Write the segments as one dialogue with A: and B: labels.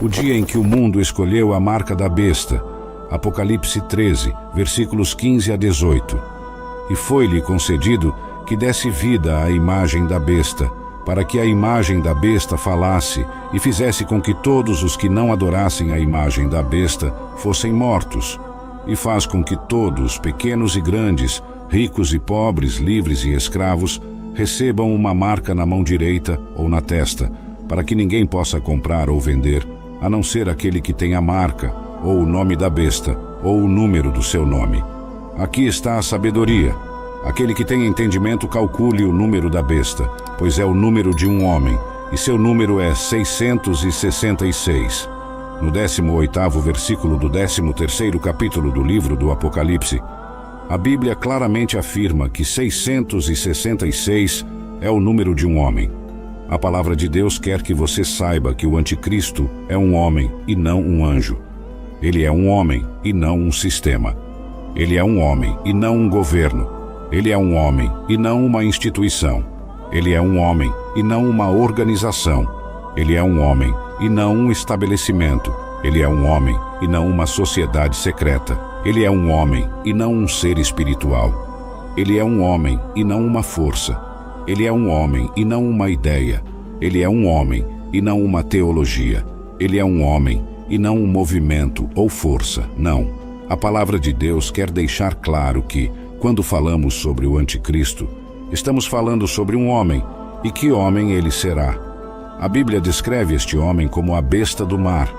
A: o dia em que o mundo escolheu a marca da besta. Apocalipse 13, versículos 15 a 18. E foi-lhe concedido que desse vida à imagem da besta, para que a imagem da besta falasse e fizesse com que todos os que não adorassem a imagem da besta fossem mortos. E faz com que todos, pequenos e grandes, ricos e pobres, livres e escravos, recebam uma marca na mão direita ou na testa, para que ninguém possa comprar ou vender, a não ser aquele que tem a marca, ou o nome da besta, ou o número do seu nome. Aqui está a sabedoria. Aquele que tem entendimento calcule o número da besta, pois é o número de um homem, e seu número é 666. No 18º versículo do 13º capítulo do livro do Apocalipse, a Bíblia claramente afirma que 666 é o número de um homem. A palavra de Deus quer que você saiba que o anticristo é um homem e não um anjo. Ele é um homem e não um sistema. Ele é um homem e não um governo. Ele é um homem e não uma instituição. Ele é um homem e não uma organização. Ele é um homem e não um estabelecimento. Ele é um homem e não uma sociedade secreta. Ele é um homem e não um ser espiritual. Ele é um homem e não uma força. Ele é um homem e não uma ideia. Ele é um homem e não uma teologia. Ele é um homem e não um movimento ou força. Não. A palavra de Deus quer deixar claro que, quando falamos sobre o anticristo, estamos falando sobre um homem, e que homem ele será. A Bíblia descreve este homem como a besta do mar.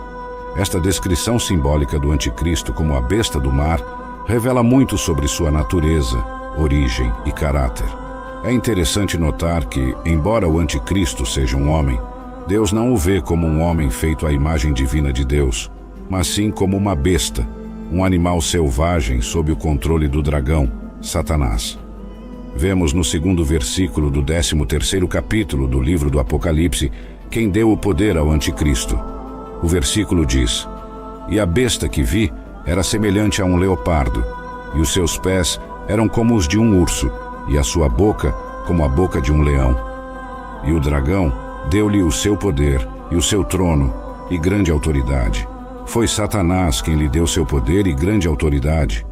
A: Esta descrição simbólica do anticristo como a besta do mar revela muito sobre sua natureza, origem e caráter. É interessante notar que, embora o anticristo seja um homem, Deus não o vê como um homem feito à imagem divina de Deus, mas sim como uma besta, um animal selvagem sob o controle do dragão, Satanás. Vemos no 2º versículo do 13º capítulo do livro do Apocalipse quem deu o poder ao anticristo. O versículo diz: "E a besta que vi era semelhante a um leopardo, e os seus pés eram como os de um urso, e a sua boca como a boca de um leão. E o dragão deu-lhe o seu poder, e o seu trono, e grande autoridade. Foi Satanás quem lhe deu seu poder e grande autoridade."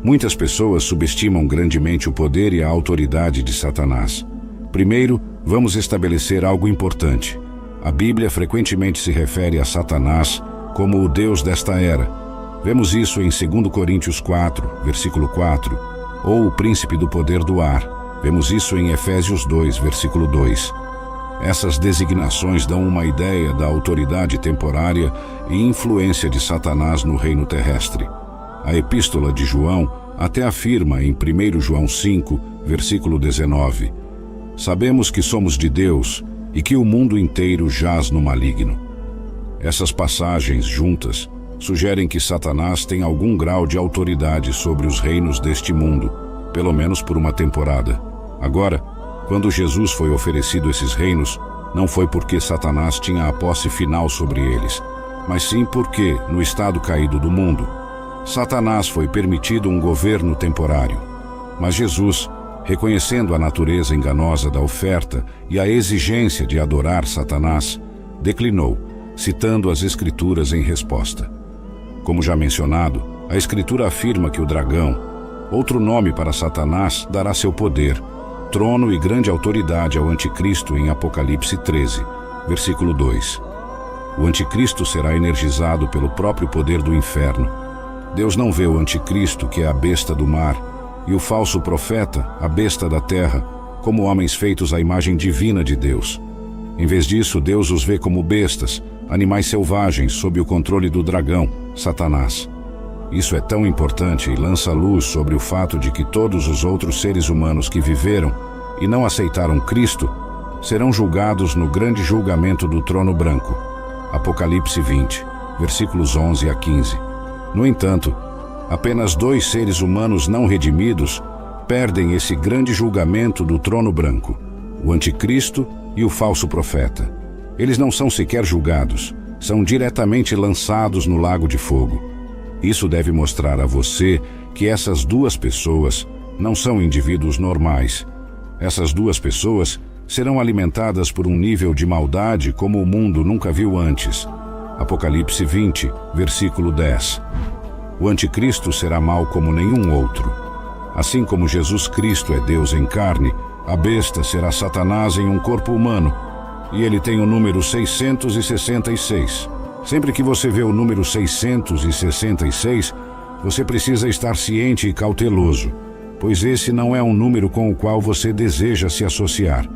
A: Muitas pessoas subestimam grandemente o poder e a autoridade de Satanás. Primeiro, vamos estabelecer algo importante. A Bíblia frequentemente se refere a Satanás como o Deus desta era. Vemos isso em 2 Coríntios 4, versículo 4, ou o príncipe do poder do ar. Vemos isso em Efésios 2, versículo 2. Essas designações dão uma ideia da autoridade temporária e influência de Satanás no reino terrestre. A Epístola de João até afirma em 1 João 5, versículo 19: "Sabemos que somos de Deus e que o mundo inteiro jaz no maligno." Essas passagens juntas sugerem que Satanás tem algum grau de autoridade sobre os reinos deste mundo, pelo menos por uma temporada. Agora, quando Jesus foi oferecido esses reinos, não foi porque Satanás tinha a posse final sobre eles, mas sim porque, no estado caído do mundo, Satanás foi permitido um governo temporário. Mas Jesus, reconhecendo a natureza enganosa da oferta e a exigência de adorar Satanás, declinou, citando as Escrituras em resposta. Como já mencionado, a Escritura afirma que o dragão, outro nome para Satanás, dará seu poder, trono e grande autoridade ao anticristo em Apocalipse 13, versículo 2. O anticristo será energizado pelo próprio poder do inferno. Deus não vê o anticristo, que é a besta do mar, e o falso profeta, a besta da terra, como homens feitos à imagem divina de Deus. Em vez disso, Deus os vê como bestas, animais selvagens sob o controle do dragão, Satanás. Isso é tão importante e lança luz sobre o fato de que todos os outros seres humanos que viveram e não aceitaram Cristo serão julgados no grande julgamento do trono branco. Apocalipse 20, versículos 11 a 15. No entanto, apenas 2 seres humanos não redimidos perdem esse grande julgamento do trono branco: o anticristo e o falso profeta. Eles não são sequer julgados, são diretamente lançados no lago de fogo. Isso deve mostrar a você que essas 2 pessoas não são indivíduos normais. Essas 2 pessoas serão alimentadas por um nível de maldade como o mundo nunca viu antes. Apocalipse 20, versículo 10. O anticristo será mau como nenhum outro. Assim como Jesus Cristo é Deus em carne, a besta será Satanás em um corpo humano, e ele tem o número 666. Sempre que você vê o número 666, você precisa estar ciente e cauteloso, pois esse não é um número com o qual você deseja se associar.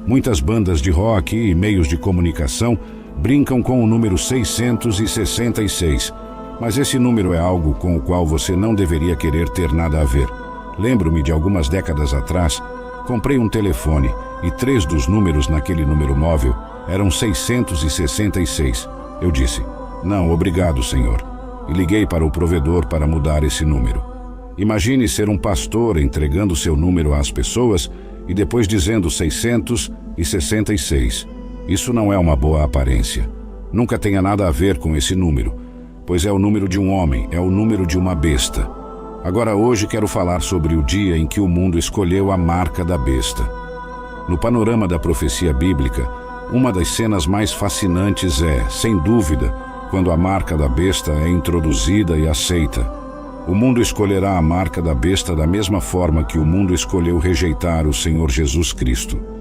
A: Muitas bandas de rock e meios de comunicação brincam com o número 666, mas esse número é algo com o qual você não deveria querer ter nada a ver. Lembro-me de algumas décadas atrás, comprei um telefone e 3 dos números naquele número móvel eram 666. Eu disse, não, obrigado, senhor, e liguei para o provedor para mudar esse número. Imagine ser um pastor entregando seu número às pessoas e depois dizendo 666. Isso não é uma boa aparência. Nunca tenha nada a ver com esse número, pois é o número de um homem, é o número de uma besta. Agora hoje quero falar sobre o dia em que o mundo escolheu a marca da besta. No panorama da profecia bíblica, uma das cenas mais fascinantes é, sem dúvida, quando a marca da besta é introduzida e aceita. O mundo escolherá a marca da besta da mesma forma que o mundo escolheu rejeitar o Senhor Jesus Cristo.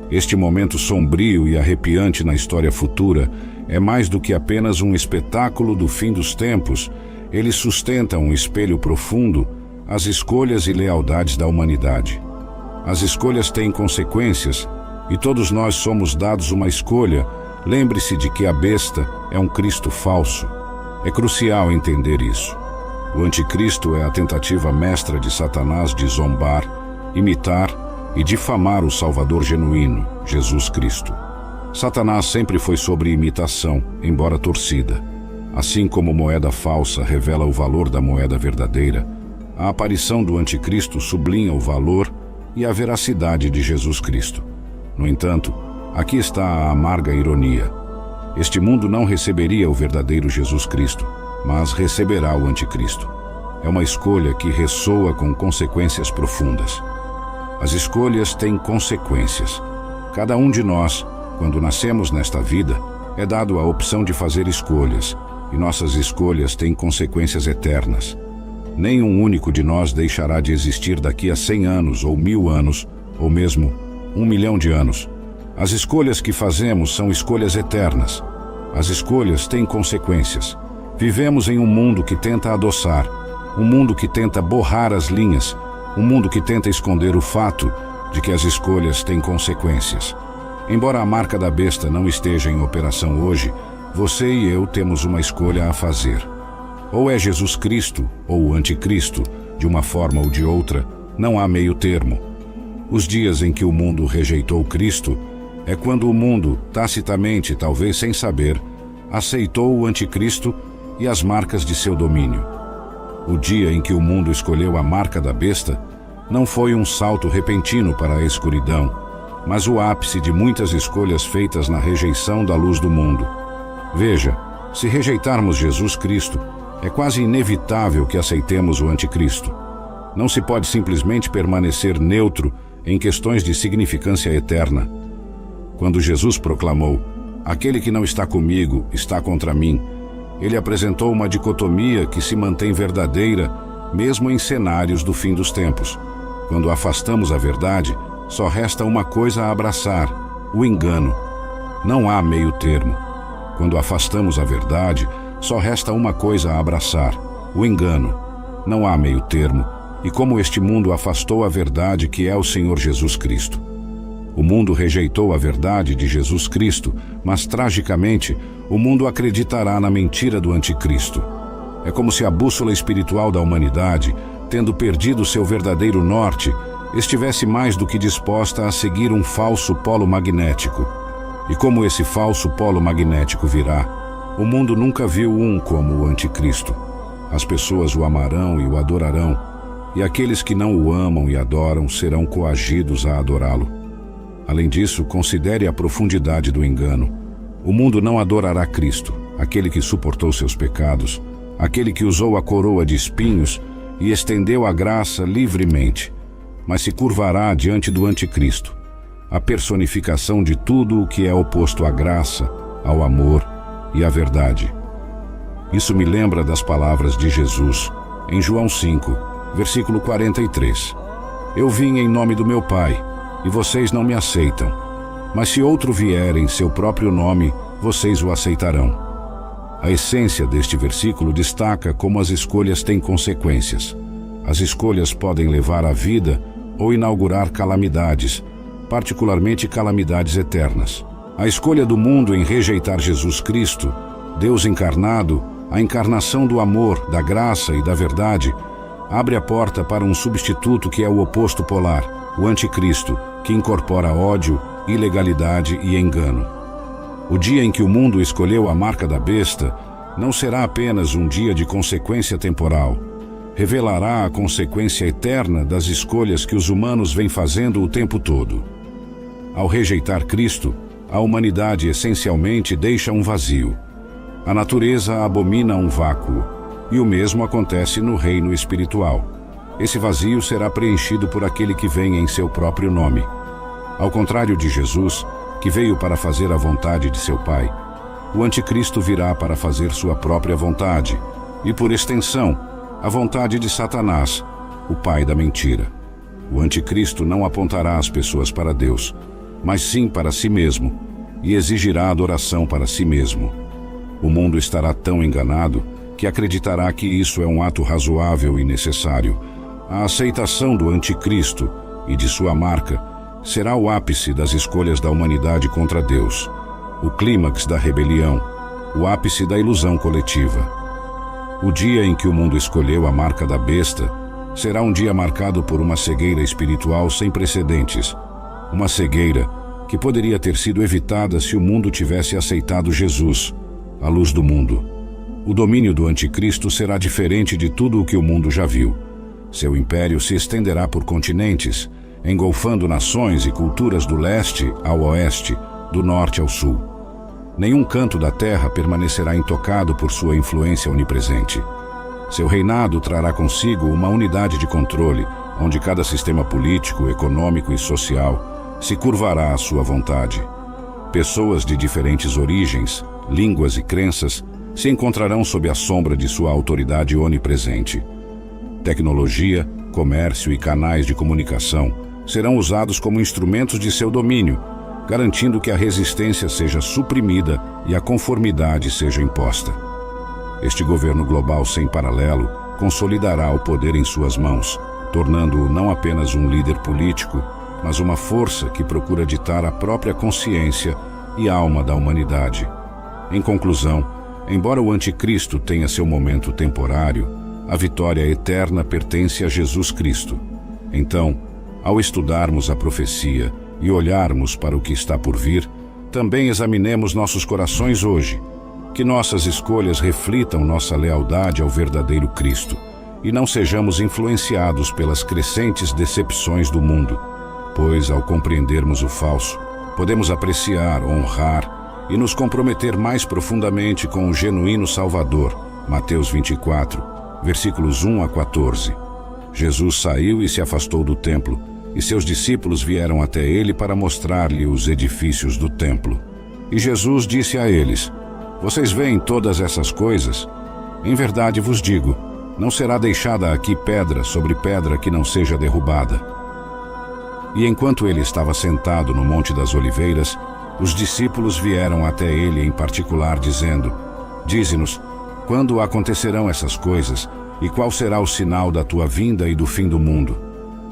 A: Este momento sombrio e arrepiante na história futura é mais do que apenas um espetáculo do fim dos tempos. Ele sustenta um espelho profundo às escolhas e lealdades da humanidade. As escolhas têm consequências e todos nós somos dados uma escolha. Lembre-se de que a besta é um Cristo falso. É crucial entender isso. O anticristo é a tentativa mestra de Satanás de zombar, imitar e difamar o Salvador genuíno, Jesus Cristo. Satanás sempre foi sobre imitação, embora torcida. Assim como moeda falsa revela o valor da moeda verdadeira, a aparição do anticristo sublinha o valor e a veracidade de Jesus Cristo. No entanto, aqui está a amarga ironia. Este mundo não receberia o verdadeiro Jesus Cristo, mas receberá o anticristo. É uma escolha que ressoa com consequências profundas. As escolhas têm consequências. Cada um de nós, quando nascemos nesta vida, é dado a opção de fazer escolhas, e nossas escolhas têm consequências eternas. Nenhum único de nós deixará de existir daqui a 100 anos, ou 1000 anos, ou mesmo 1 milhão de anos. As escolhas que fazemos são escolhas eternas. As escolhas têm consequências. Vivemos em um mundo que tenta adoçar, um mundo que tenta borrar as linhas, um mundo que tenta esconder o fato de que as escolhas têm consequências. Embora a marca da besta não esteja em operação hoje, você e eu temos uma escolha a fazer. Ou é Jesus Cristo, ou o anticristo, de uma forma ou de outra, não há meio termo. Os dias em que o mundo rejeitou Cristo é quando o mundo, tacitamente, talvez sem saber, aceitou o anticristo e as marcas de seu domínio. O dia em que o mundo escolheu a marca da besta não foi um salto repentino para a escuridão, mas o ápice de muitas escolhas feitas na rejeição da luz do mundo. Veja, se rejeitarmos Jesus Cristo, é quase inevitável que aceitemos o anticristo. Não se pode simplesmente permanecer neutro em questões de significância eterna. Quando Jesus proclamou, "Aquele que não está comigo está contra mim", ele apresentou uma dicotomia que se mantém verdadeira mesmo em cenários do fim dos tempos. Quando afastamos a verdade, só resta uma coisa a abraçar: o engano. Não há meio termo. Quando afastamos a verdade, só resta uma coisa a abraçar: o engano. Não há meio termo. E como este mundo afastou a verdade que é o Senhor Jesus Cristo. O mundo rejeitou a verdade de Jesus Cristo, mas tragicamente, o mundo acreditará na mentira do anticristo. É como se a bússola espiritual da humanidade, tendo perdido seu verdadeiro norte, estivesse mais do que disposta a seguir um falso polo magnético. E como esse falso polo magnético virá, o mundo nunca viu um como o anticristo. As pessoas o amarão e o adorarão, e aqueles que não o amam e adoram serão coagidos a adorá-lo. Além disso, considere a profundidade do engano. O mundo não adorará Cristo, aquele que suportou seus pecados, aquele que usou a coroa de espinhos e estendeu a graça livremente, mas se curvará diante do anticristo, a personificação de tudo o que é oposto à graça, ao amor e à verdade. Isso me lembra das palavras de Jesus, em João 5, versículo 43. Eu vim em nome do meu Pai, e vocês não me aceitam. Mas se outro vier em seu próprio nome, vocês o aceitarão. A essência deste versículo destaca como as escolhas têm consequências. As escolhas podem levar à vida ou inaugurar calamidades, particularmente calamidades eternas. A escolha do mundo em rejeitar Jesus Cristo, Deus encarnado, a encarnação do amor, da graça e da verdade, abre a porta para um substituto que é o oposto polar, o anticristo, que incorpora ódio, ilegalidade e engano. O dia em que o mundo escolheu a marca da besta não será apenas um dia de consequência temporal. Revelará a consequência eterna das escolhas que os humanos vêm fazendo o tempo todo. Ao rejeitar Cristo, a humanidade essencialmente deixa um vazio. A natureza abomina um vácuo, e o mesmo acontece no reino espiritual. Esse vazio será preenchido por aquele que vem em seu próprio nome. Ao contrário de Jesus, que veio para fazer a vontade de seu Pai, o anticristo virá para fazer sua própria vontade, e por extensão, a vontade de Satanás, o pai da mentira. O anticristo não apontará as pessoas para Deus, mas sim para si mesmo, e exigirá adoração para si mesmo. O mundo estará tão enganado que acreditará que isso é um ato razoável e necessário. A aceitação do anticristo e de sua marca será o ápice das escolhas da humanidade contra Deus, o clímax da rebelião, o ápice da ilusão coletiva. O dia em que o mundo escolheu a marca da besta será um dia marcado por uma cegueira espiritual sem precedentes, uma cegueira que poderia ter sido evitada se o mundo tivesse aceitado Jesus, a luz do mundo. O domínio do anticristo será diferente de tudo o que o mundo já viu. Seu império se estenderá por continentes, engolfando nações e culturas do leste ao oeste, do norte ao sul. Nenhum canto da terra permanecerá intocado por sua influência onipresente. Seu reinado trará consigo uma unidade de controle, onde cada sistema político, econômico e social se curvará à sua vontade. Pessoas de diferentes origens, línguas e crenças se encontrarão sob a sombra de sua autoridade onipresente. Tecnologia, comércio e canais de comunicação serão usados como instrumentos de seu domínio, garantindo que a resistência seja suprimida e a conformidade seja imposta. Este governo global sem paralelo consolidará o poder em suas mãos, tornando-o não apenas um líder político, mas uma força que procura ditar a própria consciência e alma da humanidade. Em conclusão, embora o anticristo tenha seu momento temporário, a vitória eterna pertence a Jesus Cristo. Então, ao estudarmos a profecia e olharmos para o que está por vir, também examinemos nossos corações hoje, que nossas escolhas reflitam nossa lealdade ao verdadeiro Cristo e não sejamos influenciados pelas crescentes decepções do mundo, pois, ao compreendermos o falso, podemos apreciar, honrar e nos comprometer mais profundamente com o genuíno Salvador. Mateus 24, versículos 1 a 14. Jesus saiu e se afastou do templo, e seus discípulos vieram até ele para mostrar-lhe os edifícios do templo. E Jesus disse a eles: Vocês veem todas essas coisas? Em verdade vos digo, não será deixada aqui pedra sobre pedra que não seja derrubada. E enquanto ele estava sentado no Monte das Oliveiras, os discípulos vieram até ele em particular, dizendo: Dize-nos, quando acontecerão essas coisas, e qual será o sinal da tua vinda e do fim do mundo?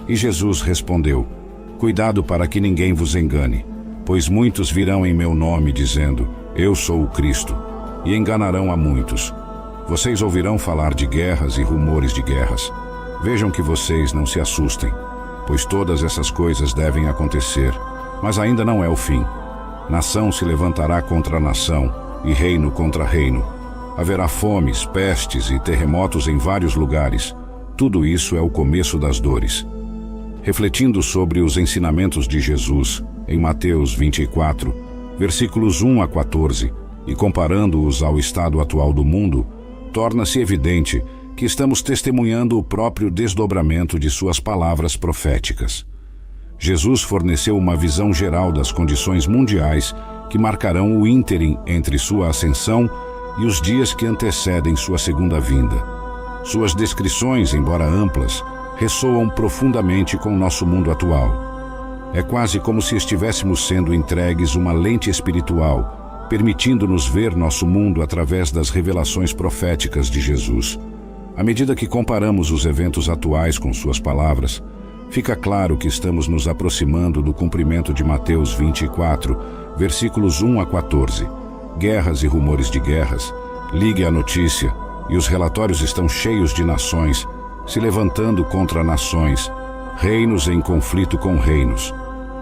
A: E Jesus respondeu: Cuidado para que ninguém vos engane, pois muitos virão em meu nome dizendo: Eu sou o Cristo, e enganarão a muitos. Vocês ouvirão falar de guerras e rumores de guerras. Vejam que vocês não se assustem, pois todas essas coisas devem acontecer, mas ainda não é o fim. Nação se levantará contra nação, e reino contra reino. Haverá fomes, pestes e terremotos em vários lugares. Tudo isso é o começo das dores. Refletindo sobre os ensinamentos de Jesus, em Mateus 24, versículos 1 a 14, e comparando-os ao estado atual do mundo, torna-se evidente que estamos testemunhando o próprio desdobramento de suas palavras proféticas. Jesus forneceu uma visão geral das condições mundiais que marcarão o ínterim entre sua ascensão e os dias que antecedem sua segunda vinda. Suas descrições, embora amplas, ressoam profundamente com o nosso mundo atual. É quase como se estivéssemos sendo entregues uma lente espiritual, permitindo-nos ver nosso mundo através das revelações proféticas de Jesus. À medida que comparamos os eventos atuais com suas palavras, fica claro que estamos nos aproximando do cumprimento de Mateus 24, versículos 1 a 14. Guerras e rumores de guerras, ligue a notícia, e os relatórios estão cheios de nações se levantando contra nações, reinos em conflito com reinos.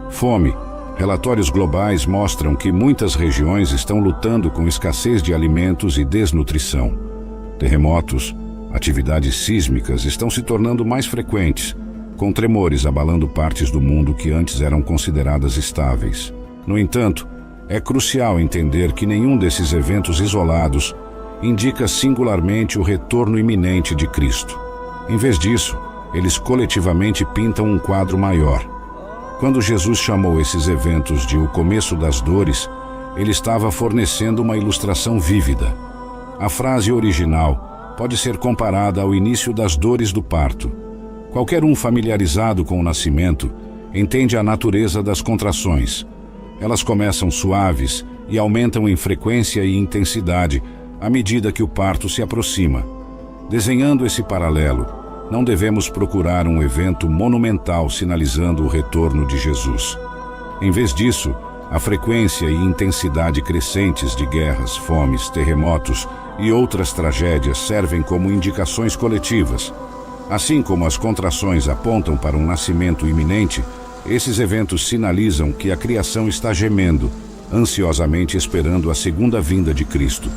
A: Fome. Relatórios globais mostram que muitas regiões estão lutando com escassez de alimentos e desnutrição. Terremotos, atividades sísmicas estão se tornando mais frequentes, com tremores abalando partes do mundo que antes eram consideradas estáveis. No entanto, é crucial entender que nenhum desses eventos isolados indica singularmente o retorno iminente de Cristo. Em vez disso, eles coletivamente pintam um quadro maior. Quando Jesus chamou esses eventos de o começo das dores, ele estava fornecendo uma ilustração vívida. A frase original pode ser comparada ao início das dores do parto. Qualquer um familiarizado com o nascimento entende a natureza das contrações. Elas começam suaves e aumentam em frequência e intensidade à medida que o parto se aproxima. Desenhando esse paralelo, não devemos procurar um evento monumental sinalizando o retorno de Jesus. Em vez disso, a frequência e intensidade crescentes de guerras, fomes, terremotos e outras tragédias servem como indicações coletivas. Assim como as contrações apontam para um nascimento iminente, esses eventos sinalizam que a criação está gemendo, ansiosamente esperando a segunda vinda de Cristo.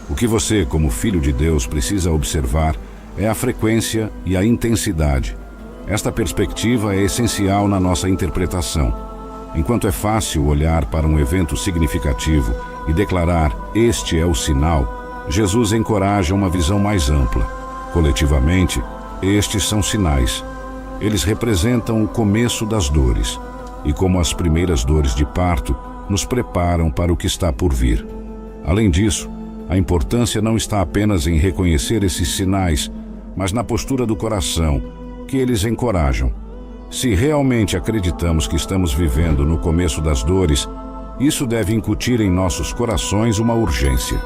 A: O que você, como filho de Deus, precisa observar é a frequência e a intensidade. Esta perspectiva é essencial na nossa interpretação. Enquanto é fácil olhar para um evento significativo e declarar "este é o sinal", Jesus encoraja uma visão mais ampla. Coletivamente, estes são sinais. Eles representam o começo das dores, e como as primeiras dores de parto, nos preparam para o que está por vir. Além disso, a importância não está apenas em reconhecer esses sinais, mas na postura do coração, que eles encorajam. Se realmente acreditamos que estamos vivendo no começo das dores, isso deve incutir em nossos corações uma urgência.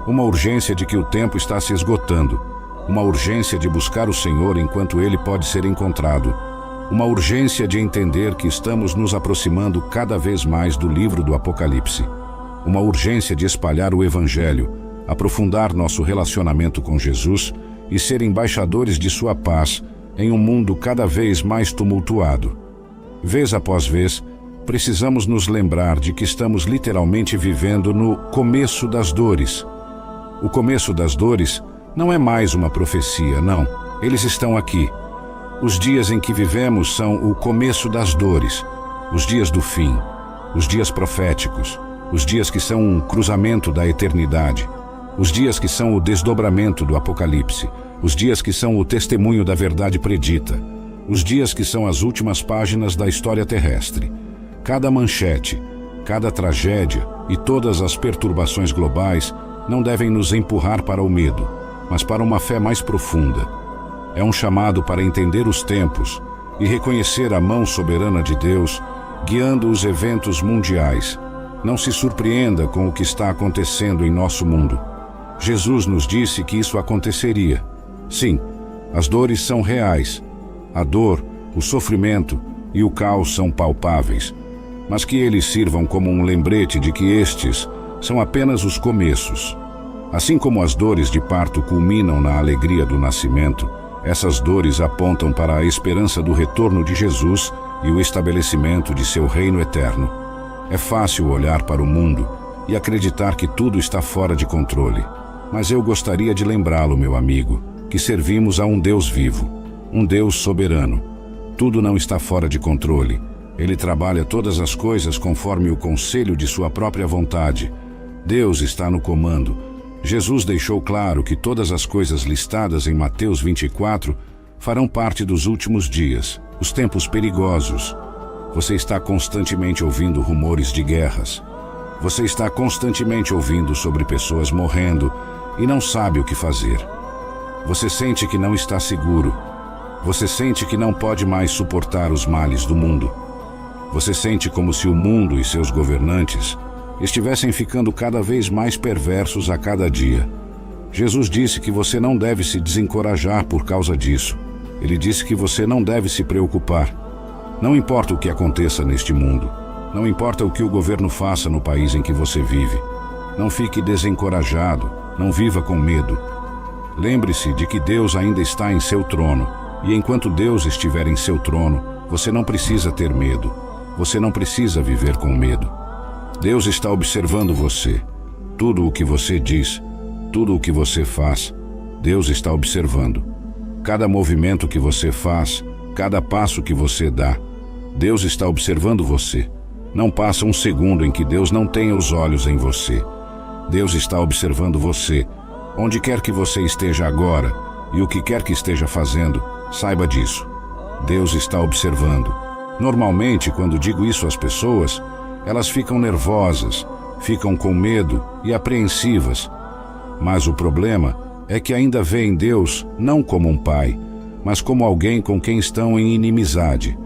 A: Uma urgência de que o tempo está se esgotando. Uma urgência de buscar o Senhor enquanto Ele pode ser encontrado. Uma urgência de entender que estamos nos aproximando cada vez mais do livro do Apocalipse. Uma urgência de espalhar o Evangelho, aprofundar nosso relacionamento com Jesus e ser embaixadores de sua paz em um mundo cada vez mais tumultuado. Vez após vez, precisamos nos lembrar de que estamos literalmente vivendo no começo das dores. O começo das dores não é mais uma profecia, não. Eles estão aqui. Os dias em que vivemos são o começo das dores, os dias do fim, os dias proféticos, os dias que são um cruzamento da eternidade, os dias que são o desdobramento do Apocalipse, os dias que são o testemunho da verdade predita, os dias que são as últimas páginas da história terrestre. Cada manchete, cada tragédia e todas as perturbações globais não devem nos empurrar para o medo, mas para uma fé mais profunda. É um chamado para entender os tempos e reconhecer a mão soberana de Deus guiando os eventos mundiais. Não se surpreenda com o que está acontecendo em nosso mundo. Jesus nos disse que isso aconteceria. Sim, as dores são reais. A dor, o sofrimento e o caos são palpáveis, mas que eles sirvam como um lembrete de que estes são apenas os começos. Assim como as dores de parto culminam na alegria do nascimento, essas dores apontam para a esperança do retorno de Jesus e o estabelecimento de seu reino eterno. É fácil olhar para o mundo e acreditar que tudo está fora de controle. Mas eu gostaria de lembrá-lo, meu amigo, que servimos a um Deus vivo, um Deus soberano. Tudo não está fora de controle. Ele trabalha todas as coisas conforme o conselho de sua própria vontade. Deus está no comando. Jesus deixou claro que todas as coisas listadas em Mateus 24 farão parte dos últimos dias, os tempos perigosos. Você está constantemente ouvindo rumores de guerras. Você está constantemente ouvindo sobre pessoas morrendo e não sabe o que fazer. Você sente que não está seguro. Você sente que não pode mais suportar os males do mundo. Você sente como se o mundo e seus governantes estivessem ficando cada vez mais perversos a cada dia. Jesus disse que você não deve se desencorajar por causa disso. Ele disse que você não deve se preocupar. Não importa o que aconteça neste mundo. Não importa o que o governo faça no país em que você vive. Não fique desencorajado. Não viva com medo. Lembre-se de que Deus ainda está em seu trono. E enquanto Deus estiver em seu trono, você não precisa ter medo. Você não precisa viver com medo. Deus está observando você. Tudo o que você diz, tudo o que você faz, Deus está observando. Cada movimento que você faz, cada passo que você dá, Deus está observando você. Não passa um segundo em que Deus não tenha os olhos em você. Deus está observando você. Onde quer que você esteja agora e o que quer que esteja fazendo, saiba disso. Deus está observando. Normalmente, quando digo isso às pessoas, elas ficam nervosas, ficam com medo e apreensivas. Mas o problema é que ainda veem Deus não como um pai, mas como alguém com quem estão em inimizade.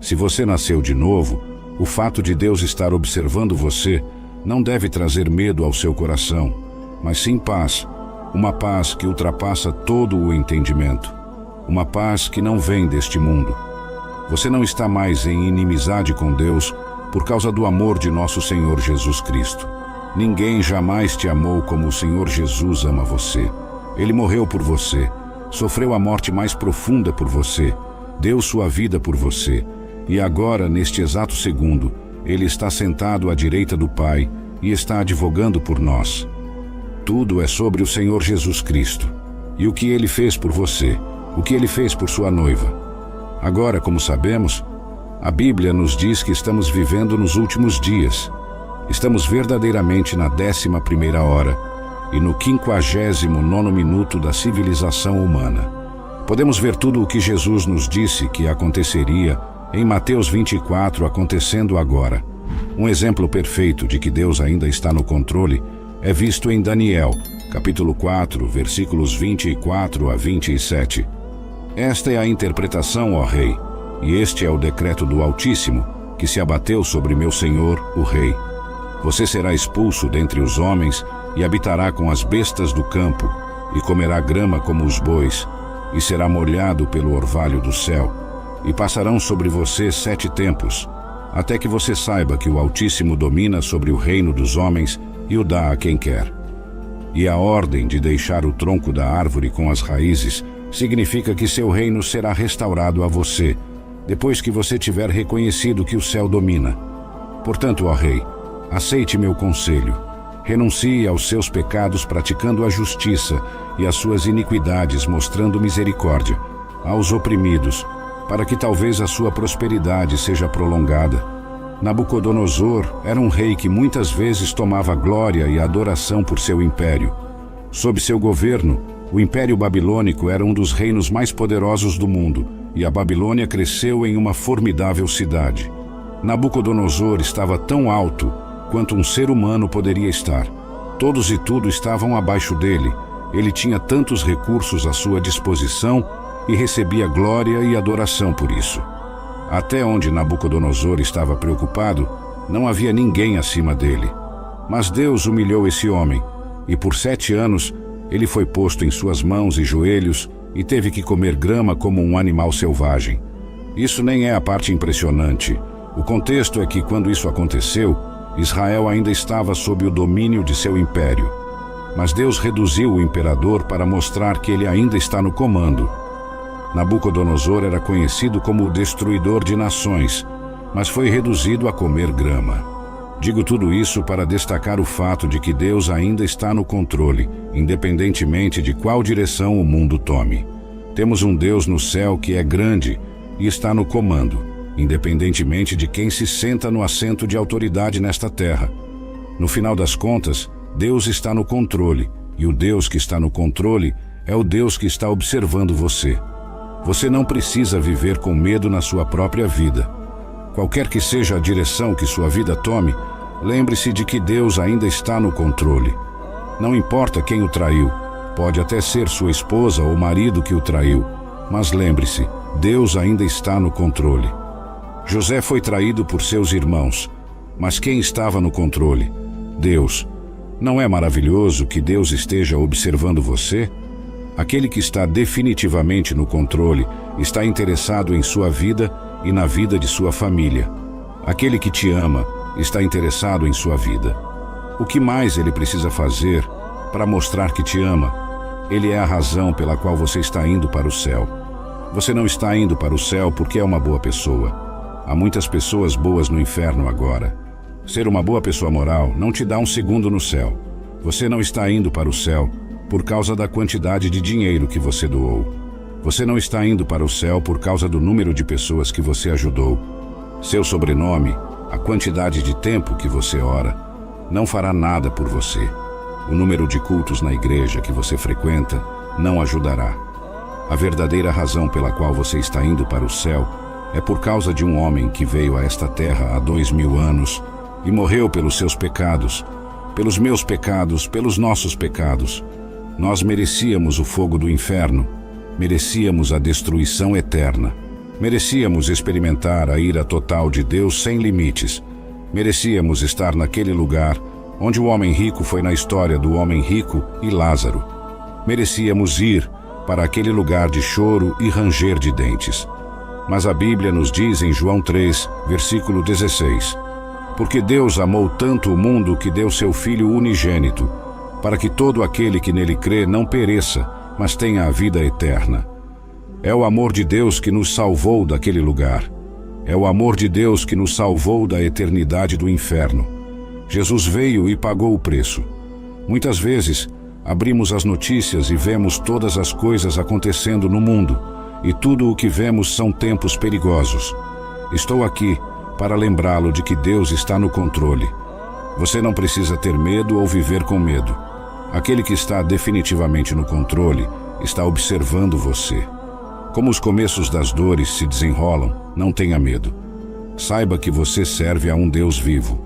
A: Se você nasceu de novo, o fato de Deus estar observando você não deve trazer medo ao seu coração, mas sim paz, uma paz que ultrapassa todo o entendimento, uma paz que não vem deste mundo. Você não está mais em inimizade com Deus por causa do amor de nosso Senhor Jesus Cristo. Ninguém jamais te amou como o Senhor Jesus ama você. Ele morreu por você, sofreu a morte mais profunda por você, deu sua vida por você, e agora, neste exato segundo, Ele está sentado à direita do Pai e está advogando por nós. Tudo é sobre o Senhor Jesus Cristo e o que Ele fez por você, o que Ele fez por sua noiva. Agora, como sabemos, a Bíblia nos diz que estamos vivendo nos últimos dias. Estamos verdadeiramente na 11ª hora e no 59º minuto da civilização humana. Podemos ver tudo o que Jesus nos disse que aconteceria em Mateus 24 acontecendo agora. Um exemplo perfeito de que Deus ainda está no controle é visto em Daniel, capítulo 4, versículos 24 a 27. Esta é a interpretação, ó Rei, e este é o decreto do Altíssimo, que se abateu sobre meu Senhor, o Rei. Você será expulso dentre os homens e habitará com as bestas do campo, e comerá grama como os bois, e será molhado pelo orvalho do céu. E passarão sobre você 7 tempos, até que você saiba que o Altíssimo domina sobre o reino dos homens e o dá a quem quer. E a ordem de deixar o tronco da árvore com as raízes significa que seu reino será restaurado a você, depois que você tiver reconhecido que o céu domina. Portanto, ó Rei, aceite meu conselho. Renuncie aos seus pecados praticando a justiça e às suas iniquidades mostrando misericórdia aos oprimidos, para que talvez a sua prosperidade seja prolongada. Nabucodonosor era um rei que muitas vezes tomava glória e adoração por seu império. Sob seu governo, o Império Babilônico era um dos reinos mais poderosos do mundo, e a Babilônia cresceu em uma formidável cidade. Nabucodonosor estava tão alto quanto um ser humano poderia estar. Todos e tudo estavam abaixo dele. Ele tinha tantos recursos à sua disposição e recebia glória e adoração por isso. Até onde Nabucodonosor estava preocupado, não havia ninguém acima dele. Mas Deus humilhou esse homem, e por 7 anos ele foi posto em suas mãos e joelhos e teve que comer grama como um animal selvagem. Isso nem é a parte impressionante. O contexto é que, quando isso aconteceu, Israel ainda estava sob o domínio de seu império. Mas Deus reduziu o imperador para mostrar que ele ainda está no comando. Nabucodonosor era conhecido como o destruidor de nações, mas foi reduzido a comer grama. Digo tudo isso para destacar o fato de que Deus ainda está no controle, independentemente de qual direção o mundo tome. Temos um Deus no céu que é grande e está no comando, independentemente de quem se senta no assento de autoridade nesta terra. No final das contas, Deus está no controle, e o Deus que está no controle é o Deus que está observando você. Você não precisa viver com medo na sua própria vida. Qualquer que seja a direção que sua vida tome, Lembre-se de que Deus ainda está no controle. Não importa quem o traiu, pode até ser sua esposa ou marido que o traiu, mas lembre-se, Deus ainda está no controle. José foi traído por seus irmãos, mas quem estava no controle? Deus. Não é maravilhoso que Deus esteja observando você? Aquele que está definitivamente no controle está interessado em sua vida e na vida de sua família. Aquele que te ama está interessado em sua vida. O que mais ele precisa fazer para mostrar que te ama? Ele é a razão pela qual você está indo para o céu. Você não está indo para o céu porque é uma boa pessoa. Há muitas pessoas boas no inferno agora. Ser uma boa pessoa moral não te dá um segundo no céu. Você não está indo para o céu por causa da quantidade de dinheiro que você doou. Você não está indo para o céu por causa do número de pessoas que você ajudou. Seu sobrenome, a quantidade de tempo que você ora, não fará nada por você. O número de cultos na igreja que você frequenta não ajudará. A verdadeira razão pela qual você está indo para o céu é por causa de um homem que veio a esta terra há 2000 anos e morreu pelos seus pecados, pelos meus pecados, pelos nossos pecados. Nós merecíamos o fogo do inferno, merecíamos a destruição eterna, merecíamos experimentar a ira total de Deus sem limites, merecíamos estar naquele lugar onde o homem rico foi na história do homem rico e Lázaro. Merecíamos ir para aquele lugar de choro e ranger de dentes. Mas a Bíblia nos diz em João 3, versículo 16, porque Deus amou tanto o mundo que deu seu Filho unigênito, para que todo aquele que nele crê não pereça, mas tenha a vida eterna. É o amor de Deus que nos salvou daquele lugar. É o amor de Deus que nos salvou da eternidade do inferno. Jesus veio e pagou o preço. Muitas vezes, abrimos as notícias e vemos todas as coisas acontecendo no mundo, e tudo o que vemos são tempos perigosos. Estou aqui para lembrá-lo de que Deus está no controle. Você não precisa ter medo ou viver com medo. Aquele que está definitivamente no controle está observando você. Como os começos das dores se desenrolam, não tenha medo. Saiba que você serve a um Deus vivo.